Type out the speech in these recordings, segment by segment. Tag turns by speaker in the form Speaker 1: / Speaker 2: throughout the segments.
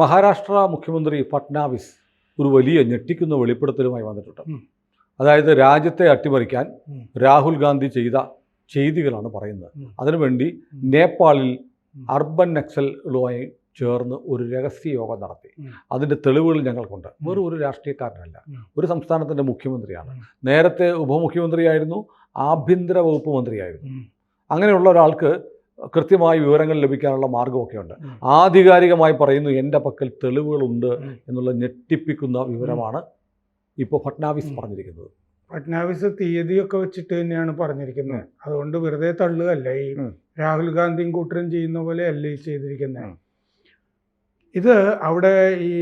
Speaker 1: മഹാരാഷ്ട്ര മുഖ്യമന്ത്രി ഫട്നാവിസ് ഒരു വലിയ ഞെട്ടിക്കുന്ന വെളിപ്പെടുത്തലുമായി വന്നിട്ടുണ്ട്. അതായത് രാജ്യത്തെ അട്ടിമറിക്കാൻ രാഹുൽ ഗാന്ധി ചെയ്ത ചെയ്തികളാണ് പറയുന്നത്. അതിനുവേണ്ടി നേപ്പാളിൽ അർബൻ നക്സലുമായി ചേർന്ന് ഒരു രഹസ്യ യോഗം നടത്തി. അതിൻ്റെ തെളിവുകൾ ഞങ്ങൾക്കുണ്ട്. വെറും ഒരു രാഷ്ട്രീയക്കാരനല്ല, ഒരു സംസ്ഥാനത്തിൻ്റെ മുഖ്യമന്ത്രിയാണ്. നേരത്തെ ഉപമുഖ്യമന്ത്രിയായിരുന്നു, ആഭ്യന്തര വകുപ്പ് മന്ത്രിയായിരുന്നു. അങ്ങനെയുള്ള ഒരാൾക്ക് കൃത്യമായ വിവരങ്ങൾ ലഭിക്കാനുള്ള മാർഗമൊക്കെ ഉണ്ട്. ആധികാരികമായി പറയുന്നു, എൻ്റെ പക്കൽ തെളിവുകളുണ്ട് എന്നുള്ള ഞെട്ടിപ്പിക്കുന്ന വിവരമാണ് ഇപ്പോൾ ഫട്നാവിസ് പറഞ്ഞിരിക്കുന്നത്.
Speaker 2: ഫട്നാവിസ് തീയതിയൊക്കെ വെച്ചിട്ട് തന്നെയാണ് പറഞ്ഞിരിക്കുന്നത്. അതുകൊണ്ട് വെറുതെ തള്ളുകയല്ല. ഈ രാഹുൽ ഗാന്ധിയും കൂട്ടരും ചെയ്യുന്ന പോലെ അല്ല ഈ ചെയ്തിരിക്കുന്നത്. ഇത് അവിടെ ഈ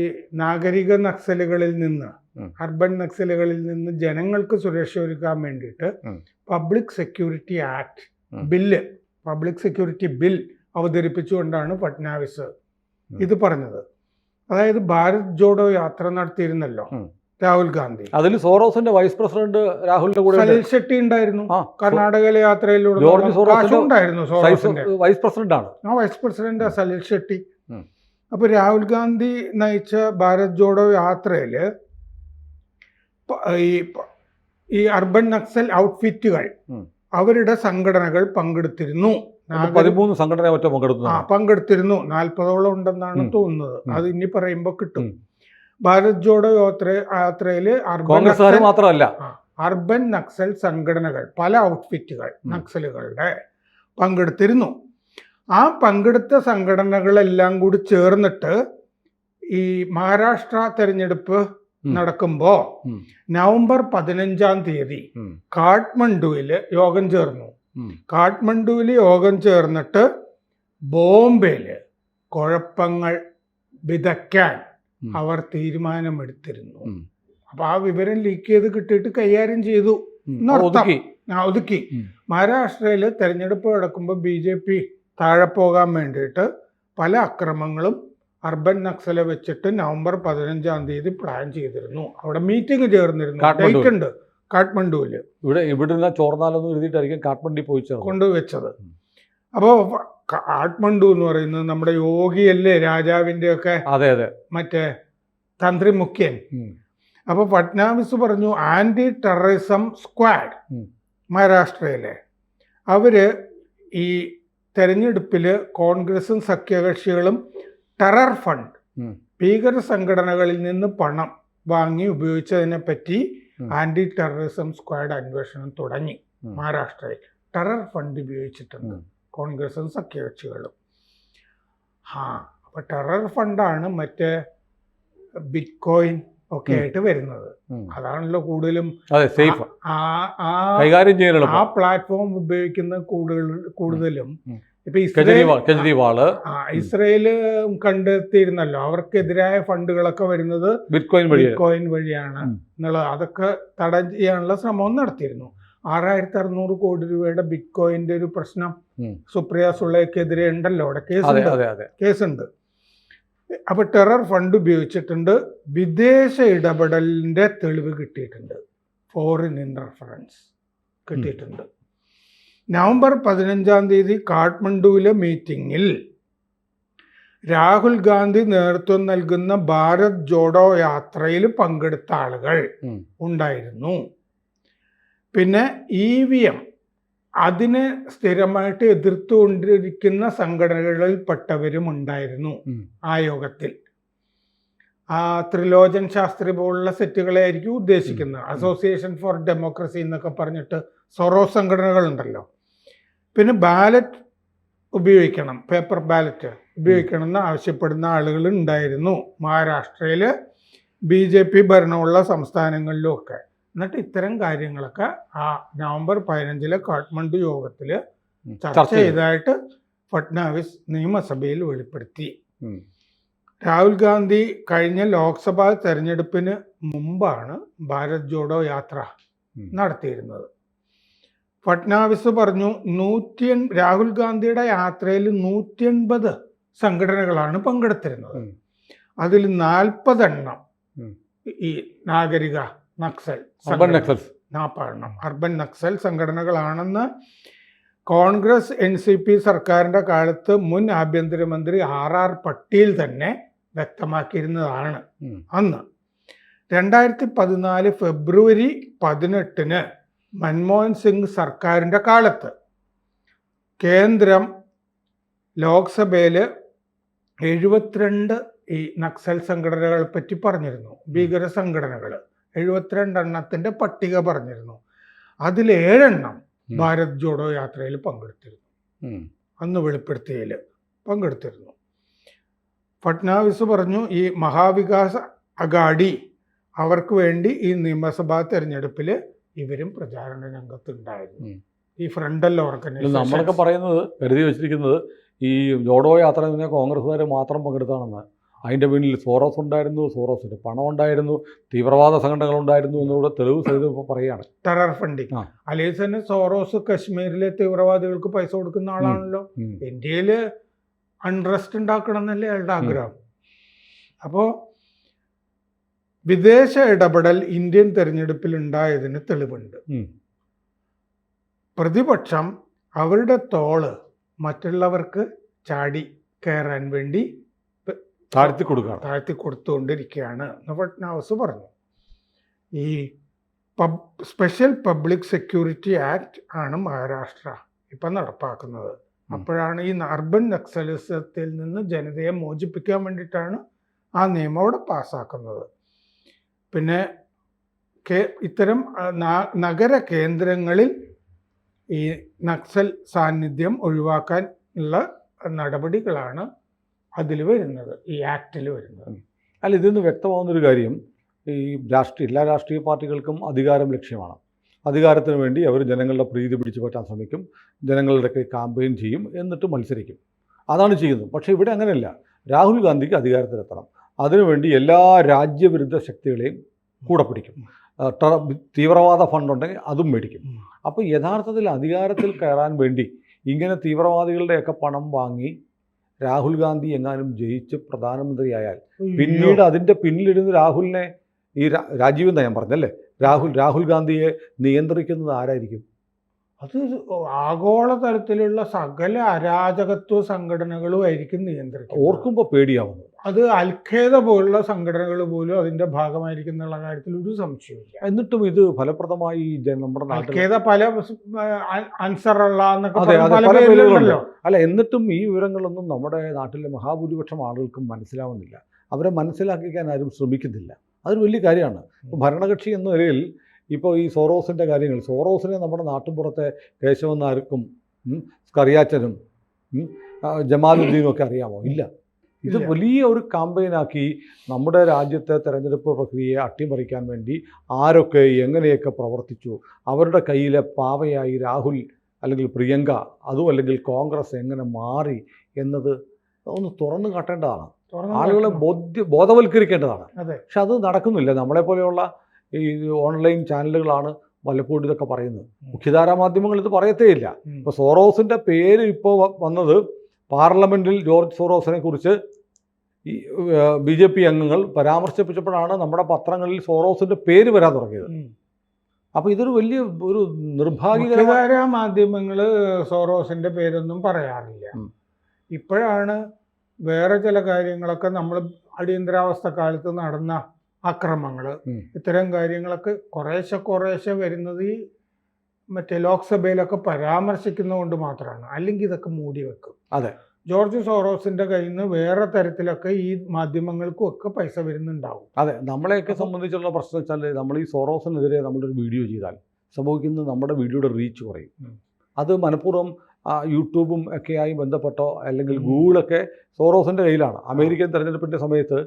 Speaker 2: നാഗരിക നക്സലുകളിൽ നിന്ന്, അർബൻ നക്സലുകളിൽ നിന്ന് ജനങ്ങൾക്ക് സുരക്ഷ ഒരുക്കാൻ വേണ്ടിയിട്ട് public security act bill, public security bill അവതരിപ്പിച്ചുകൊണ്ടാണ് ഫട്നാവിസ് ഇത് പറഞ്ഞത്. അതായത് ഭാരത് ജോഡോ യാത്ര നടത്തിയിരുന്നല്ലോ രാഹുൽ ഗാന്ധി.
Speaker 1: അതിൽ സോറോസിന്റെ വൈസ് പ്രസിഡന്റ് രാഹുലിന്റെ കൂടെ
Speaker 2: സലിൽ ഷെട്ടി ഉണ്ടായിരുന്നു. കർണാടകയിലെ യാത്രയിലൂടെ ഉണ്ടായിരുന്നു. സോറോസിന്റെ
Speaker 1: വൈസ് പ്രസിഡന്റ് ആണ്.
Speaker 2: Vice president Salil Shetty. അപ്പൊ രാഹുൽ ഗാന്ധി നയിച്ച ഭാരത് ജോഡോ യാത്രയില് ഈ അർബൻ നക്സൽ ഔട്ട്ഫിറ്റുകൾ, അവരുടെ സംഘടനകൾ പങ്കെടുത്തിരുന്നു.
Speaker 1: 13 സംഘടന
Speaker 2: പങ്കെടുത്തിരുന്നു. 40ഓളം ഉണ്ടെന്നാണ് തോന്നുന്നത്. അത് ഇനി പറയുമ്പോ കിട്ടും. ഭാരത് ജോഡോ യാത്രയിൽ
Speaker 1: മാത്രമല്ല,
Speaker 2: അർബൻ നക്സൽ സംഘടനകൾ, പല ഔട്ട്ഫിറ്റുകൾ നക്സലുകളുടെ പങ്കെടുത്തിരുന്നു. ആ പങ്കെടുത്ത സംഘടനകളെല്ലാം കൂടി ചേർന്നിട്ട് ഈ മഹാരാഷ്ട്ര തെരഞ്ഞെടുപ്പ് നടക്കുമ്പോൾ നവംബർ 15-ാം തീയതി കാഠ്മണ്ഡുവില് യോഗം ചേർന്നു. കാഠ്മണ്ഡുവിൽ യോഗം ചേർന്നിട്ട് ബോംബെയില് കുഴപ്പങ്ങൾ വിതയ്ക്കാൻ അവർ തീരുമാനമെടുത്തിരുന്നു. അപ്പൊ ആ വിവരം ലീക്ക് ചെയ്ത് കിട്ടിയിട്ട് കൈകാര്യം ചെയ്തു, ഒതുക്കി. മഹാരാഷ്ട്രയിൽ തെരഞ്ഞെടുപ്പ് നടക്കുമ്പോൾ BJP താഴെ പോകാൻ വേണ്ടിയിട്ട് പല അക്രമങ്ങളും അർബൻ നക്സലെ വെച്ചിട്ട് നവംബർ 15-ാം തീയതി പ്ലാൻ ചെയ്തിരുന്നു. അവിടെ മീറ്റിംഗ് ചേർന്നിരുന്നു. ഡേറ്റ് ഉണ്ട് കാഠ്മണ്ഡുവില്.
Speaker 1: ഇവിടെ ചോർന്നാലൊന്നും എഴുതിയിട്ടായിരിക്കും കാഠ്മണ്ഡു പോയി
Speaker 2: കൊണ്ടുവച്ചത്. അപ്പോൾ കാഠ്മണ്ഡു എന്ന് പറയുന്നത് നമ്മുടെ യോഗിയല്ലേ, രാജാവിന്റെ ഒക്കെ മറ്റേ തന്ത്രി മുഖ്യൻ. അപ്പൊ ഫട്നാവിസ് പറഞ്ഞു, ആന്റി ടെററിസം സ്ക്വാഡ് മഹാരാഷ്ട്രയിലെ അവര് ഈ തെരഞ്ഞെടുപ്പില് കോൺഗ്രസും സഖ്യകക്ഷികളും ടെറർ ഫണ്ട്, ഭീകര സംഘടനകളിൽ നിന്ന് പണം വാങ്ങി ഉപയോഗിച്ചതിനെ പറ്റി ആന്റി ടെററിസം സ്ക്വാഡ് അന്വേഷണം തുടങ്ങി. മഹാരാഷ്ട്രയിൽ ടെറർ ഫണ്ട് ഉപയോഗിച്ചിട്ടുണ്ട് കോൺഗ്രസും സഖ്യകക്ഷികളും. അപ്പൊ ടെറർ ഫണ്ടാണ് മറ്റേ ബിറ്റ് കോയിൻ ഒക്കെ ആയിട്ട് വരുന്നത്. അതാണല്ലോ കൂടുതലും ആ പ്ലാറ്റ്ഫോം ഉപയോഗിക്കുന്ന കൂടുതലും. ഇപ്പൊ ഇസ്രയേല് കണ്ടെത്തിയിരുന്നല്ലോ, അവർക്കെതിരായ ഫണ്ടുകളൊക്കെ വരുന്നത് ബിറ്റ് കോയിൻ വഴിയാണ് എന്നുള്ളത്. അതൊക്കെ തടം ചെയ്യാനുള്ള ശ്രമവും നടത്തിയിരുന്നു. 6600 കോടി രൂപയുടെ ബിറ്റ് കോയിന്റെ ഒരു പ്രശ്നം സുപ്രിയ സുളയ്ക്കെതിരെ ഉണ്ടല്ലോ, അവിടെ കേസുണ്ട്. അപ്പൊ ടെറർ ഫണ്ട് ഉപയോഗിച്ചിട്ടുണ്ട്. വിദേശ ഇടപെടലിന്റെ തെളിവ് കിട്ടിയിട്ടുണ്ട്, ഫോറിൻ ഇന്റർഫറൻസ് കിട്ടിയിട്ടുണ്ട്. നവംബർ 15-ാം തീയതി കാഠ്മണ്ഡുവിലെ മീറ്റിംഗിൽ രാഹുൽ ഗാന്ധി നേതൃത്വം നൽകുന്ന ഭാരത് ജോഡോ യാത്രയിൽ പങ്കെടുത്ത ആളുകൾ ഉണ്ടായിരുന്നു. പിന്നെ EVM അതിനെ സ്ഥിരമായിട്ട് എതിർത്തുകൊണ്ടിരിക്കുന്ന സംഘടനകളിൽപ്പെട്ടവരും ഉണ്ടായിരുന്നു ആ യോഗത്തിൽ. ത്രിലോചൻ ശാസ്ത്രി പോലുള്ള സെറ്റുകളെ ആയിരിക്കും ഉദ്ദേശിക്കുന്നത്. അസോസിയേഷൻ ഫോർ ഡെമോക്രസി എന്നൊക്കെ പറഞ്ഞിട്ട് സൊറോസ് സംഘടനകളുണ്ടല്ലോ. പിന്നെ ബാലറ്റ് ഉപയോഗിക്കണം, പേപ്പർ ബാലറ്റ് ഉപയോഗിക്കണം എന്ന് ആവശ്യപ്പെടുന്ന ആളുകൾ ഉണ്ടായിരുന്നു മഹാരാഷ്ട്രയിൽ, BJP ഭരണമുള്ള സംസ്ഥാനങ്ങളിലും ഒക്കെ. എന്നിട്ട് ഇത്തരം കാര്യങ്ങളൊക്കെ ആ നവംബർ 15-ലെ കാഠ്മണ്ഡു യോഗത്തിൽ ചർച്ച ചെയ്തതായിട്ട് ഫട്നാവിസ് നിയമസഭയിൽ വെളിപ്പെടുത്തി. രാഹുൽ ഗാന്ധി കഴിഞ്ഞ ലോക്സഭാ തെരഞ്ഞെടുപ്പിന് മുമ്പാണ് ഭാരത് ജോഡോ യാത്ര നടത്തിയിരുന്നത്. ഫട്നാവിസ് പറഞ്ഞു, രാഹുൽ ഗാന്ധിയുടെ യാത്രയിൽ 180 സംഘടനകളാണ് പങ്കെടുത്തിരുന്നത്. അതിൽ 40 എണ്ണം ഈ നാഗരിക നക്സൽ, അർബൻ നക്സൽ സംഘടനകളാണെന്ന് കോൺഗ്രസ് NCP സർക്കാരിൻ്റെ കാലത്ത് മുൻ ആഭ്യന്തരമന്ത്രി RR പട്ടേൽ തന്നെ വ്യക്തമാക്കിയിരുന്നതാണ് അന്ന്. 2014 ഫെബ്രുവരി 18 മൻമോഹൻ സിംഗ് സർക്കാരിൻ്റെ കാലത്ത് കേന്ദ്രം ലോക്സഭയിൽ 72 ഈ നക്സൽ സംഘടനകളെ പറ്റി പറഞ്ഞിരുന്നു, ഭീകര സംഘടനകൾ 72 എണ്ണത്തിൻ്റെ പട്ടിക പറഞ്ഞിരുന്നു. അതിൽ 7 എണ്ണം ഭാരത് ജോഡോ യാത്രയിൽ പങ്കെടുത്തിരുന്നു. അന്ന് വെളിപ്പെടുത്തിയതിൽ പങ്കെടുത്തിരുന്നു. ഫട്നാവിസ് പറഞ്ഞു ഈ മഹാവികാസ് അഘാഡി അവർക്ക് വേണ്ടി ഈ നിയമസഭാ തെരഞ്ഞെടുപ്പിൽ ഇവരും പ്രചാരണ രംഗത്തുണ്ടായിരുന്നു. ഈ ഫ്രണ്ടൽ ഓർഗനൈസേഷൻ
Speaker 1: നമ്മളൊക്കെ പറയുന്നത് കരുതി വെച്ചിരിക്കുന്നത് ഈ ജോഡോ യാത്ര എന്ന് പറഞ്ഞാൽ കോൺഗ്രസ്സുകാർ മാത്രം പങ്കെടുത്താണെന്ന്. അതിൻ്റെ പിന്നിൽ സോറോസ് ഉണ്ടായിരുന്നു, സോറോസിന് പണം ഉണ്ടായിരുന്നു, തീവ്രവാദ സംഘടനകളുണ്ടായിരുന്നു എന്നിവിടെ തെളിവ് സഹിതം ഇപ്പോൾ പറയുകയാണ്.
Speaker 2: Terror funding. അല്ലെങ്കിൽ തന്നെ സോറോസ് കശ്മീരിലെ തീവ്രവാദികൾക്ക് പൈസ കൊടുക്കുന്ന ആളാണല്ലോ. ഇന്ത്യയിൽ അൺറസ്റ്റ് ഉണ്ടാക്കണം എന്നല്ലേ അയാളുടെ ആഗ്രഹം. അപ്പോൾ വിദേശ ഇടപെടൽ ഇന്ത്യൻ തെരഞ്ഞെടുപ്പിൽ ഉണ്ടായതിന് തെളിവുണ്ട്. പ്രതിപക്ഷം അവരുടെ തോള് മറ്റുള്ളവർക്ക് ചാടി കയറാൻ വേണ്ടി
Speaker 1: താഴ്ത്തി
Speaker 2: കൊടുത്തുകൊണ്ടിരിക്കുകയാണ് എന്ന് ഫട്നാവിസ് പറഞ്ഞു. ഈ സ്പെഷ്യൽ പബ്ലിക് സെക്യൂരിറ്റി ആക്ട് ആണ് മഹാരാഷ്ട്ര ഇപ്പം നടപ്പാക്കുന്നത്. അപ്പോഴാണ് ഈ അർബൻ നക്സലിസത്തിൽ നിന്ന് ജനതയെ മോചിപ്പിക്കാൻ വേണ്ടിയിട്ടാണ് ആ നിയമം അവിടെ പാസ്സാക്കുന്നത്. പിന്നെ ഇത്തരം നഗര കേന്ദ്രങ്ങളിൽ ഈ നക്സൽ സാന്നിധ്യം ഒഴിവാക്കാൻ ഉള്ള നടപടികളാണ് അതിൽ വരുന്നത്, ഈ ആക്റ്റിൽ വരുന്നത്.
Speaker 1: അല്ല, ഇതിൽ നിന്ന് വ്യക്തമാകുന്നൊരു കാര്യം, ഈ എല്ലാ രാഷ്ട്രീയ പാർട്ടികൾക്കും അധികാരം ലക്ഷ്യമാണ്. അധികാരത്തിന് വേണ്ടി അവർ ജനങ്ങളുടെ പ്രീതി പിടിച്ചു പറ്റാൻ ശ്രമിക്കും, ജനങ്ങളുടെ ക്യാമ്പയിൻ ചെയ്യും, എന്നിട്ട് മത്സരിക്കും. അതാണ് ചെയ്യുന്നത്. പക്ഷേ ഇവിടെ അങ്ങനെയല്ല. രാഹുൽ ഗാന്ധിക്ക് അധികാരത്തിലെത്തണം. അതിനുവേണ്ടി എല്ലാ രാജ്യവിരുദ്ധ ശക്തികളെയും കൂടെ പിടിക്കും. തീവ്രവാദ ഫണ്ടുണ്ടെങ്കിൽ അതും മേടിക്കും. അപ്പോൾ യഥാർത്ഥത്തിൽ അധികാരത്തിൽ കയറാൻ വേണ്ടി ഇങ്ങനെ തീവ്രവാദികളുടെയൊക്കെ പണം വാങ്ങി രാഹുൽ ഗാന്ധി എങ്ങാനും ജയിച്ച് പ്രധാനമന്ത്രിയായാൽ പിന്നീട് അതിൻ്റെ പിന്നിലിരുന്ന് രാഹുലിനെ ഈ രാജീവ് എന്നാ ഞാൻ പറഞ്ഞല്ലേ, രാഹുൽ ഗാന്ധിയെ നിയന്ത്രിക്കുന്നത് ആരായിരിക്കും?
Speaker 2: അത് ആഗോളതലത്തിലുള്ള സകല അരാജകത്വ സംഘടനകളും ആയിരിക്കും നിയന്ത്രിക്കുക.
Speaker 1: ഓർക്കുമ്പോൾ പേടിയാവുന്നു.
Speaker 2: അത് അൽഖയ്ദ പോലുള്ള സംഘടനകൾ പോലും അതിന്റെ ഭാഗമായിരിക്കും എന്നുള്ള കാര്യത്തിൽ ഒരു സംശയമില്ല.
Speaker 1: എന്നിട്ടും ഇത് ഫലപ്രദമായി നമ്മുടെ
Speaker 2: അൽഖയ്ദ പല അൻസറുള്ള
Speaker 1: അല്ല, എന്നിട്ടും ഈ വിവരങ്ങളൊന്നും നമ്മുടെ നാട്ടിലെ മഹാഭൂരിപക്ഷം ആളുകൾക്കും മനസ്സിലാവുന്നില്ല. അവരെ മനസ്സിലാക്കിക്കാൻ ആരും ശ്രമിക്കുന്നില്ല. അതൊരു വലിയ കാര്യമാണ്. ഭരണകക്ഷി എന്ന നിലയിൽ ഇപ്പോൾ ഈ സോറോസിൻ്റെ കാര്യങ്ങൾ, സോറോസിനെ നമ്മുടെ നാട്ടിൻപുറത്തെ കേശവൻ നായർക്കും സ്കറിയാച്ചനും ജമാലുദ്ദീനും ഒക്കെ അറിയാമോ? ഇല്ല. ഇത് വലിയ ഒരു കാമ്പയിനാക്കി നമ്മുടെ രാജ്യത്തെ തെരഞ്ഞെടുപ്പ് പ്രക്രിയയെ അട്ടിമറിക്കാൻ വേണ്ടി ആരൊക്കെ എങ്ങനെയൊക്കെ പ്രവർത്തിച്ചു, അവരുടെ കയ്യിലെ പാവയായി രാഹുൽ അല്ലെങ്കിൽ പ്രിയങ്ക, അതും അല്ലെങ്കിൽ കോൺഗ്രസ് എങ്ങനെ മാറി എന്നത് ഒന്ന് തുറന്നു കാട്ടേണ്ടതാണ്. ആളുകളെ ബോധവൽക്കരിക്കേണ്ടതാണ്. പക്ഷെ അത് നടക്കുന്നില്ല. നമ്മളെപ്പോലെയുള്ള ഈ ഓൺലൈൻ ചാനലുകളാണ് പലപ്പോഴും ഇതൊക്കെ പറയുന്നത്. മുഖ്യധാരാ മാധ്യമങ്ങൾ ഇത് പറയത്തേയില്ല. ഇപ്പോൾ സോറോസിൻ്റെ പേര് ഇപ്പോൾ വന്നത് പാർലമെൻറ്റിൽ ജോർജ് സോറോസിനെ കുറിച്ച് ഈ BJP അംഗങ്ങൾ പരാമർശിച്ചപ്പോഴാണ് നമ്മുടെ പത്രങ്ങളിൽ സോറോസിൻ്റെ പേര് വരാൻ തുടങ്ങിയത്. അപ്പോൾ ഇതൊരു വലിയ ഒരു നിർഭാഗ്യകരമായ
Speaker 2: മാധ്യമങ്ങൾ സോറോസിൻ്റെ പേരൊന്നും പറയാറില്ല. ഇപ്പോഴാണ് വേറെ ചില കാര്യങ്ങളൊക്കെ നമ്മൾ അടിയന്തരാവസ്ഥ കാലത്ത് നടന്ന അക്രമങ്ങൾ, ഇത്തരം കാര്യങ്ങളൊക്കെ കുറേശ്ശെ വരുന്നത് ഈ മറ്റേ ലോക്സഭയിലൊക്കെ പരാമർശിക്കുന്നതുകൊണ്ട് മാത്രമാണ്. അല്ലെങ്കിൽ ഇതൊക്കെ മൂടി വെക്കും.
Speaker 1: അതെ,
Speaker 2: ജോർജ് സോറോസിന്റെ കയ്യിൽ നിന്ന് വേറെ തരത്തിലൊക്കെ ഈ മാധ്യമങ്ങൾക്കും ഒക്കെ പൈസ വരുന്നുണ്ടാവും.
Speaker 1: അതെ, നമ്മളെയൊക്കെ സംബന്ധിച്ചുള്ള പ്രശ്നം വെച്ചാൽ നമ്മൾ ഈ സോറോസിനെതിരെ നമ്മളൊരു വീഡിയോ ചെയ്താൽ സംഭവിക്കുന്നത് നമ്മുടെ വീഡിയോയുടെ റീച്ച് കുറയും. അത് മനഃപൂർവ്വം യൂട്യൂബും ഒക്കെയായി ബന്ധപ്പെട്ടോ അല്ലെങ്കിൽ ഗൂഗിളൊക്കെ സോറോസിൻ്റെ കയ്യിലാണ്. അമേരിക്കൻ തെരഞ്ഞെടുപ്പിൻ്റെ സമയത്ത്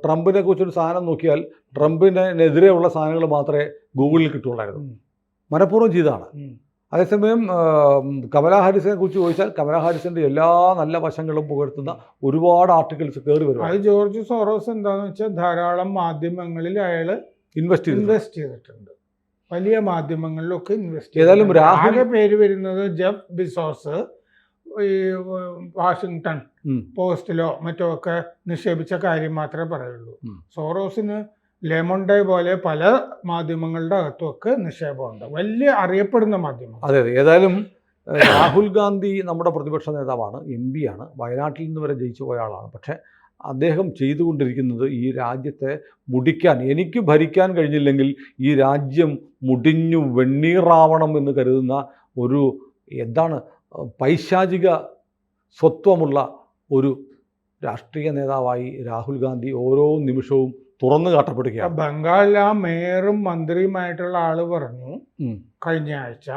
Speaker 1: ട്രംപിനെ കുറിച്ചൊരു സാധനം നോക്കിയാൽ ട്രംപിനെതിരെയുള്ള സാധനങ്ങൾ മാത്രമേ ഗൂഗിളിൽ കിട്ടുള്ളായിരുന്നു. മനഃപൂർവ്വം ചെയ്തതാണ്. അതേസമയം കമലാ ഹാരിസിനെ കുറിച്ച് ചോദിച്ചാൽ കമലാ ഹാരിസിൻ്റെ എല്ലാ നല്ല വശങ്ങളും പുകഴ്ത്തുന്ന ഒരുപാട് ആർട്ടിക്കിൾസ് കയറി വരും.
Speaker 2: അത് ജോർജ് സോറോസ് എന്താണെന്ന് വെച്ചാൽ ധാരാളം മാധ്യമങ്ങളിൽ അയാൾ ഇൻവെസ്റ്റ് ചെയ്തിട്ടുണ്ട്. വലിയ മാധ്യമങ്ങളിലൊക്കെ ഇൻവെസ്റ്റ്
Speaker 1: ഏതായാലും രാഹുലിന്റെ
Speaker 2: പേര് വരുന്നത് ജെഫ് ബിസോസ് ഈ വാഷിങ്ടൺ പോസ്റ്റിലോ മറ്റോ ഒക്കെ നിക്ഷേപിച്ച കാര്യം മാത്രമേ പറയുള്ളൂ. സോറോസിന് ലെമോണ്ടേ പോലെ പല മാധ്യമങ്ങളുടെ അകത്തുമൊക്കെ നിക്ഷേപമുണ്ട്, വലിയ അറിയപ്പെടുന്ന മാധ്യമം.
Speaker 1: അതെ, ഏതായാലും രാഹുൽ ഗാന്ധി നമ്മുടെ പ്രതിപക്ഷ നേതാവാണ്, MP ആണ്, വയനാട്ടിൽ നിന്ന് വരെ ജയിച്ചു പോയ ആളാണ്. പക്ഷേ അദ്ദേഹം ചെയ്തുകൊണ്ടിരിക്കുന്നത് ഈ രാജ്യത്തെ മുടിക്കാൻ, എനിക്ക് ഭരിക്കാൻ കഴിഞ്ഞില്ലെങ്കിൽ ഈ രാജ്യം മുടിഞ്ഞു വെണ്ണീറാവണം എന്ന് കരുതുന്ന ഒരു പൈശാചിക സ്വത്വമുള്ള ഒരു രാഷ്ട്രീയ നേതാവായി രാഹുൽ ഗാന്ധി ഓരോ നിമിഷവും തുറന്നു കാട്ടപ്പെടുകയാണ്.
Speaker 2: ബംഗാളിൽ ആ മേയറും മന്ത്രിയുമായിട്ടുള്ള ആള് പറഞ്ഞു കഴിഞ്ഞ ആഴ്ച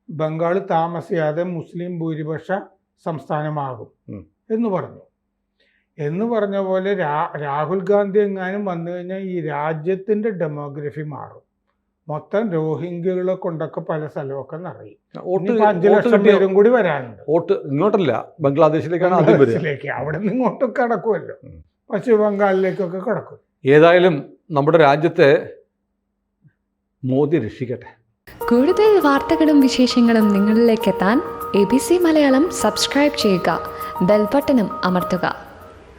Speaker 2: ബംഗാൾ താമസിയാതെ മുസ്ലിം ഭൂരിപക്ഷ സംസ്ഥാനമാകും എന്ന് പറഞ്ഞ പോലെ രാഹുൽ ഗാന്ധി എങ്ങാനും വന്നു കഴിഞ്ഞാൽ ഈ രാജ്യത്തിൻ്റെ ഡെമോഗ്രഫി മാറും. മൊത്തം രോഹിംഗ്യകളെ കൊണ്ടൊക്കെ പല സ്ഥലമൊക്കെ നിറയും. 5 ലക്ഷം പേരും കൂടി വരാനുണ്ട്.
Speaker 1: വോട്ട് ഇങ്ങോട്ടല്ല, ബംഗ്ലാദേശിലേക്കാണ് ആദ്യം വരിക.
Speaker 2: അവിടെ നിന്ന് ഇങ്ങോട്ടൊക്കെ കടക്കുമല്ലോ, പശ്ചിമ ബംഗാളിലേക്കൊക്കെ കടക്കും.
Speaker 1: ഏതായാലും നമ്മുടെ രാജ്യത്തെ മോദി രക്ഷിക്കട്ടെ.
Speaker 3: കൂടുതൽ വാർത്തകളും വിശേഷങ്ങളും നിങ്ങളിലേക്ക് എത്താൻ ABC മലയാളം സബ്സ്ക്രൈബ് ചെയ്യുക, ബെൽബട്ടനും അമർത്തുക.